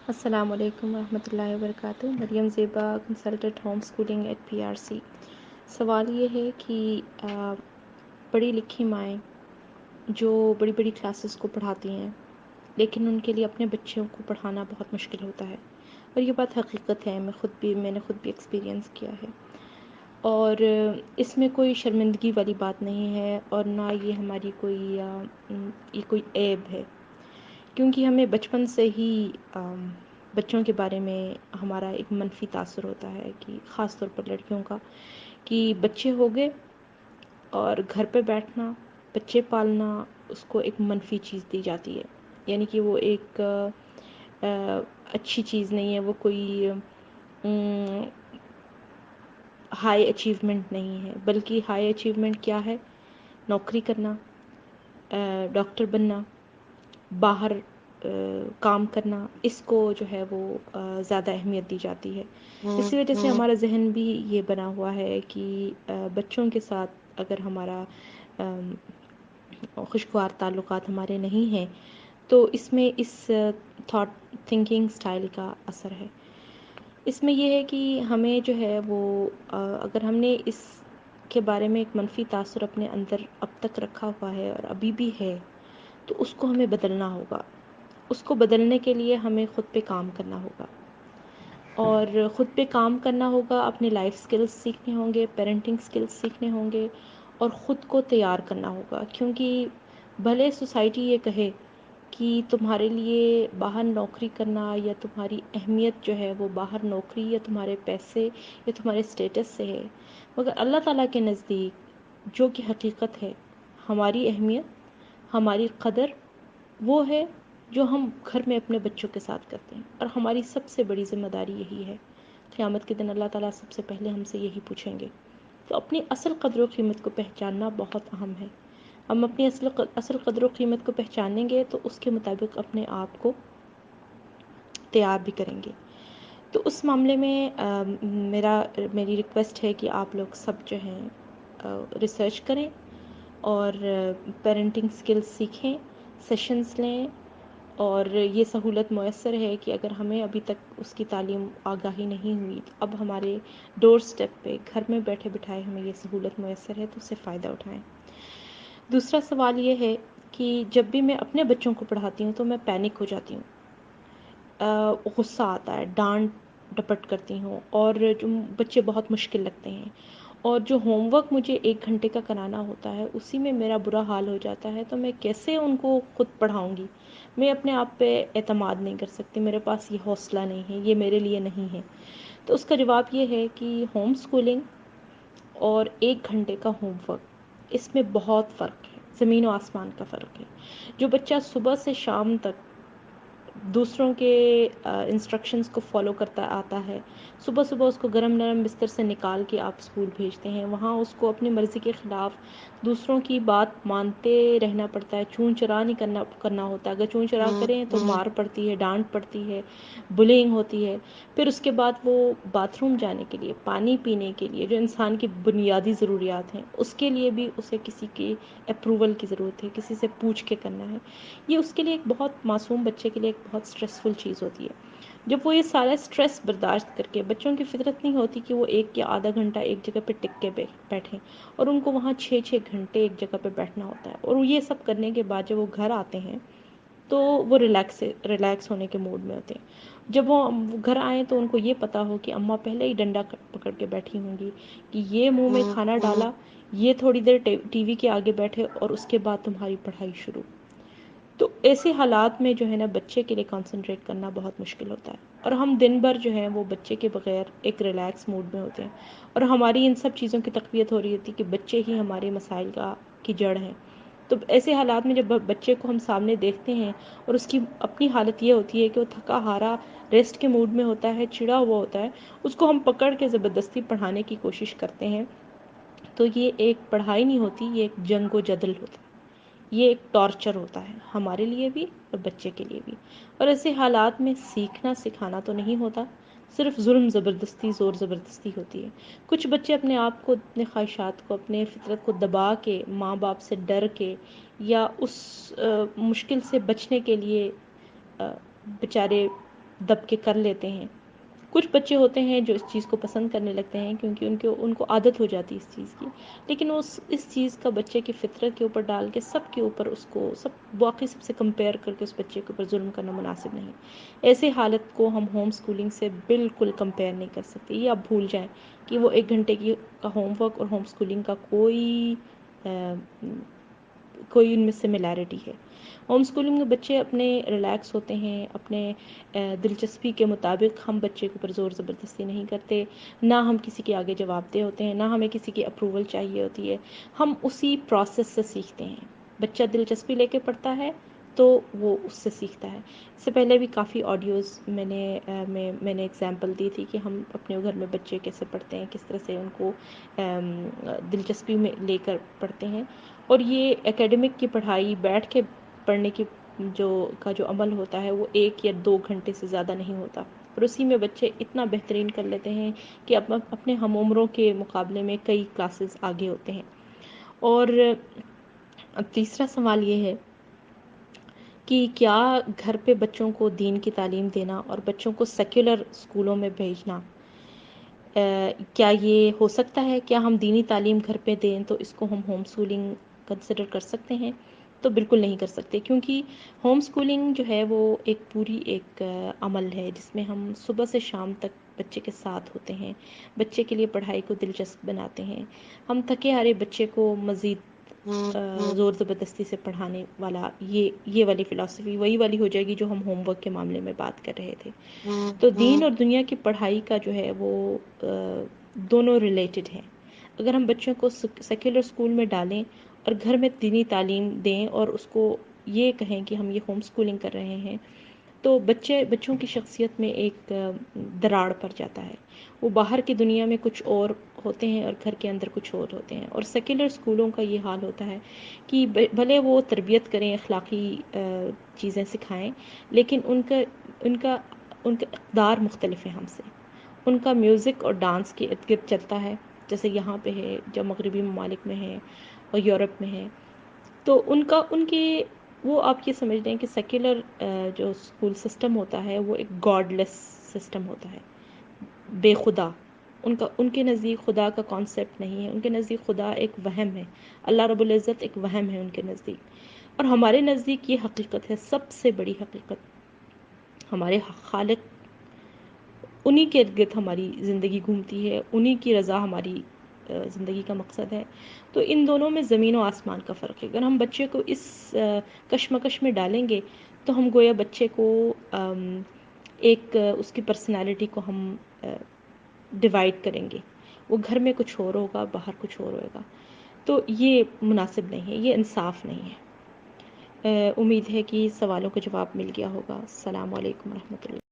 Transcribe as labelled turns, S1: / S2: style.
S1: السلام علیکم ورحمۃ اللہ وبرکاتہ۔ Maryam Zeba, consultant home schooling at PRC۔ سوال یہ ہے کہ پڑھی لکھی مائیں جو بڑی بڑی کلاسز کو پڑھاتی ہیں لیکن ان کے لیے اپنے بچوں کو پڑھانا بہت مشکل ہوتا ہے، اور یہ بات حقیقت ہے، میں نے خود بھی ایکسپیرینس کیا ہے، اور اس میں کوئی شرمندگی والی بات نہیں ہے اور نہ یہ ہماری کوئی عیب ہے، کیونکہ ہمیں بچپن سے ہی بچوں کے بارے میں ہمارا ایک منفی تاثر ہوتا ہے، کہ خاص طور پر لڑکیوں کا، کہ بچے ہو گئے اور گھر پہ بیٹھنا، بچے پالنا، اس کو ایک منفی چیز دی جاتی ہے، یعنی کہ وہ ایک اچھی چیز نہیں ہے، وہ کوئی ہائی اچیومنٹ نہیں ہے، بلکہ ہائی اچیومنٹ کیا ہے؟ نوکری کرنا، ڈاکٹر بننا، باہر کام کرنا، اس کو جو ہے وہ زیادہ اہمیت دی جاتی ہے۔ اسی وجہ سے ہمارا ذہن بھی یہ بنا ہوا ہے کہ بچوں کے ساتھ اگر ہمارا خوشگوار تعلقات ہمارے نہیں ہیں تو اس میں اس تھاٹ تھنکنگ سٹائل کا اثر ہے۔ اس میں یہ ہے کہ ہمیں جو ہے وہ اگر ہم نے اس کے بارے میں ایک منفی تاثر اپنے اندر اب تک رکھا ہوا ہے اور ابھی بھی ہے، تو اس کو ہمیں بدلنا ہوگا۔ اس کو بدلنے کے لیے ہمیں خود پہ کام کرنا ہوگا، اور خود پہ کام کرنا ہوگا، اپنے لائف سکلز سیکھنے ہوں گے، پیرنٹنگ سکلز سیکھنے ہوں گے، اور خود کو تیار کرنا ہوگا، کیونکہ بھلے سوسائٹی یہ کہے کہ تمہارے لیے باہر نوکری کرنا یا تمہاری اہمیت جو ہے وہ باہر نوکری یا تمہارے پیسے یا تمہارے اسٹیٹس سے ہے، مگر اللہ تعالیٰ کے نزدیک جو کہ حقیقت ہے، ہماری اہمیت، ہماری قدر وہ ہے جو ہم گھر میں اپنے بچوں کے ساتھ کرتے ہیں، اور ہماری سب سے بڑی ذمہ داری یہی ہے۔ قیامت کے دن اللہ تعالیٰ سب سے پہلے ہم سے یہی پوچھیں گے، تو اپنی اصل قدر و قیمت کو پہچاننا بہت اہم ہے۔ ہم اپنی اصل قدر و قیمت کو پہچانیں گے تو اس کے مطابق اپنے آپ کو تیار بھی کریں گے۔ تو اس معاملے میں میری ریکویسٹ ہے کہ آپ لوگ سب جو ہیں ریسرچ کریں اور پیرنٹنگ سکلز سیکھیں، سیشنز لیں، اور یہ سہولت میسر ہے کہ اگر ہمیں ابھی تک اس کی تعلیم آگاہی نہیں ہوئی تو اب ہمارے ڈور سٹیپ پہ گھر میں بیٹھے بٹھائے ہمیں یہ سہولت میسر ہے، تو اس سے فائدہ اٹھائیں۔ دوسرا سوال یہ ہے کہ جب بھی میں اپنے بچوں کو پڑھاتی ہوں تو میں پینک ہو جاتی ہوں، غصہ آتا ہے، ڈانٹ ڈپٹ کرتی ہوں، اور جو بچے بہت مشکل لگتے ہیں، اور جو ہوم ورک مجھے 1 گھنٹے کا کرانا ہوتا ہے اسی میں میرا برا حال ہو جاتا ہے، تو میں کیسے ان کو خود پڑھاؤں گی؟ میں اپنے آپ پہ اعتماد نہیں کر سکتی، میرے پاس یہ حوصلہ نہیں ہے، یہ میرے لیے نہیں ہے۔ تو اس کا جواب یہ ہے کہ ہوم اسکولنگ اور 1 گھنٹے کا ہوم ورک، اس میں بہت فرق ہے، زمین و آسمان کا فرق ہے۔ جو بچہ صبح سے شام تک دوسروں کے انسٹرکشنز کو فالو کرتا آتا ہے، صبح صبح اس کو گرم نرم بستر سے نکال کے آپ اسکول بھیجتے ہیں، وہاں اس کو اپنی مرضی کے خلاف دوسروں کی بات مانتے رہنا پڑتا ہے، چون چرا نہیں کرنا ہوتا، اگر چون چرا کریں تو مار پڑتی ہے، ڈانٹ پڑتی ہے، بلینگ ہوتی ہے۔ پھر اس کے بعد وہ باتھ روم جانے کے لیے، پانی پینے کے لیے، جو انسان کی بنیادی ضروریات ہیں، اس کے لیے بھی اسے کسی کی اپروول کی ضرورت ہے، کسی سے پوچھ کے کرنا ہے۔ یہ اس کے لیے ایک بہت معصوم بچے کے لیے ایک بہت سٹریسفل چیز ہوتی ہے۔ جب وہ یہ سارا سٹریس برداشت کر کے، بچوں کی فطرت نہیں ہوتی کہ وہ 1 یا آدھا گھنٹہ ایک جگہ پہ ٹک کے بیٹھیں، اور ان کو وہاں 6 گھنٹے ایک جگہ پہ بیٹھنا ہوتا ہے، اور یہ سب کرنے کے بعد جب وہ گھر آتے ہیں تو وہ ریلیکس ہونے کے موڈ میں ہوتے ہیں۔ جب وہ گھر آئیں تو ان کو یہ پتا ہو کہ اماں پہلے ہی ڈنڈا پکڑ کے بیٹھی ہوں گی، کہ یہ منہ میں کھانا ڈالا، یہ تھوڑی دیر ٹی وی کے آگے بیٹھے، اور اس کے بعد تمہاری پڑھائی شروع۔ تو ایسے حالات میں جو ہے نا بچے کے لیے کنسنٹریٹ کرنا بہت مشکل ہوتا ہے، اور ہم دن بھر جو ہے وہ بچے کے بغیر ایک ریلیکس موڈ میں ہوتے ہیں، اور ہماری ان سب چیزوں کی تقویت ہو رہی ہوتی ہے کہ بچے ہی ہمارے مسائل کی جڑ ہیں۔ تو ایسے حالات میں جب بچے کو ہم سامنے دیکھتے ہیں اور اس کی اپنی حالت یہ ہوتی ہے کہ وہ تھکا ہارا ریسٹ کے موڈ میں ہوتا ہے، چڑا ہوا ہوتا ہے، اس کو ہم پکڑ کے زبردستی پڑھانے کی کوشش کرتے ہیں، تو یہ ایک پڑھائی نہیں ہوتی، یہ ایک جنگ و جدل ہوتا ہے، یہ ایک ٹارچر ہوتا ہے، ہمارے لیے بھی اور بچے کے لیے بھی۔ اور ایسے حالات میں سیکھنا سکھانا تو نہیں ہوتا، صرف ظلم زبردستی، زور زبردستی ہوتی ہے۔ کچھ بچے اپنے آپ کو، اپنے خواہشات کو، اپنے فطرت کو دبا کے، ماں باپ سے ڈر کے، یا اس مشکل سے بچنے کے لیے بیچارے دب کے کر لیتے ہیں. کچھ بچے ہوتے ہیں جو اس چیز کو پسند کرنے لگتے ہیں کیونکہ ان کو عادت ہو جاتی ہے اس چیز کی، لیکن اس چیز کا بچے کی فطرت کے اوپر ڈال کے سب کے اوپر اس کو واقعی سب سے کمپیئر کر کے اس بچے کے اوپر ظلم کرنا مناسب نہیں. ایسے حالت کو ہم ہوم اسکولنگ سے بالکل کمپیئر نہیں کر سکتے. یہ آپ بھول جائیں کہ وہ 1 گھنٹے کا ہوم ورک اور ہوم اسکولنگ کا کوئی ان میں سملیرٹی ہے. ہوم اسکولنگ میں بچے اپنے ریلیکس ہوتے ہیں، اپنے دلچسپی کے مطابق. ہم بچے کے اوپر زور زبردستی نہیں کرتے، نہ ہم کسی کے آگے جواب دہ ہوتے ہیں، نہ ہمیں کسی کی اپروول چاہیے ہوتی ہے. ہم اسی پروسیس سے سیکھتے ہیں. بچہ دلچسپی لے کے پڑھتا ہے تو وہ اس سے سیکھتا ہے. اس سے پہلے بھی کافی آڈیوز میں نے ایگزامپل دی تھی کہ ہم اپنے گھر میں بچے کیسے پڑھتے ہیں، کس طرح سے ان کو دلچسپی میں لے کر پڑھتے ہیں. اور یہ اکیڈمک کی پڑھائی بیٹھ کے پڑھنے کی جو عمل ہوتا ہے وہ 1 یا 2 گھنٹے سے زیادہ نہیں ہوتا، اور اسی میں بچے اتنا بہترین کر لیتے ہیں کہ اپنے ہم عمروں کے مقابلے میں کئی کلاسز آگے ہوتے ہیں. اور تیسرا سوال یہ ہے کہ کیا گھر پہ بچوں کو دین کی تعلیم دینا اور بچوں کو سیکولر اسکولوں میں بھیجنا، کیا یہ ہو سکتا ہے؟ کیا ہم دینی تعلیم گھر پہ دیں تو اس کو ہم ہوم اسکولنگ کنسیڈر کر سکتے ہیں؟ تو بالکل نہیں کر سکتے، کیونکہ ہوم اسکولنگ جو ہے وہ ایک عمل ہے جس میں ہم صبح سے شام تک بچے کے ساتھ ہوتے ہیں، بچے کے لیے پڑھائی کو دلچسپ بناتے ہیں. ہم تھکے ہارے بچے کو مزید زور زبردستی سے پڑھانے والا یہ والی فلسفی وہی والی ہو جائے گی جو ہم ہوم ورک کے معاملے میں بات کر رہے تھے. تو دین اور دنیا کی پڑھائی کا جو ہے وہ دونوں ریلیٹڈ ہیں. اگر ہم بچوں کو سیکولر اسکول میں ڈالیں اور گھر میں دینی تعلیم دیں اور اس کو یہ کہیں کہ ہم یہ ہوم اسکولنگ کر رہے ہیں، تو بچوں کی شخصیت میں ایک دراڑ پڑ جاتا ہے. وہ باہر کی دنیا میں کچھ اور ہوتے ہیں اور گھر کے اندر کچھ اور ہوتے ہیں. اور سیکولر اسکولوں کا یہ حال ہوتا ہے کہ بھلے وہ تربیت کریں، اخلاقی چیزیں سکھائیں، لیکن ان کا اقدار مختلف ہے ہم سے. ان کا میوزک اور ڈانس کے ارد گرد چلتا ہے جیسے یہاں پہ ہے، جو مغربی ممالک میں ہے اور یورپ میں ہے. تو ان کے وہ آپ یہ سمجھ لیں کہ سیکولر جو اسکول سسٹم ہوتا ہے وہ ایک گاڈ لیس سسٹم ہوتا ہے، بے خدا. ان کے نزدیک خدا کا کانسیپٹ نہیں ہے. ان کے نزدیک خدا ایک وہم ہے، اللہ رب العزت ایک وہم ہے ان کے نزدیک. اور ہمارے نزدیک یہ حقیقت ہے، سب سے بڑی حقیقت. ہمارے خالق، انہی کے ارد گرد ہماری زندگی گھومتی ہے، انہی کی رضا ہماری زندگی کا مقصد ہے. تو ان دونوں میں زمین و آسمان کا فرق ہے. اگر ہم بچے کو اس کشمکش میں ڈالیں گے تو ہم گویا بچے کو اس کی پرسنالٹی کو ہم ڈیوائڈ کریں گے. وہ گھر میں کچھ اور ہوگا، باہر کچھ اور ہوگا. تو یہ مناسب نہیں ہے، یہ انصاف نہیں ہے. امید ہے کہ سوالوں کا جواب مل گیا ہوگا. السلام علیکم ورحمۃ اللہ.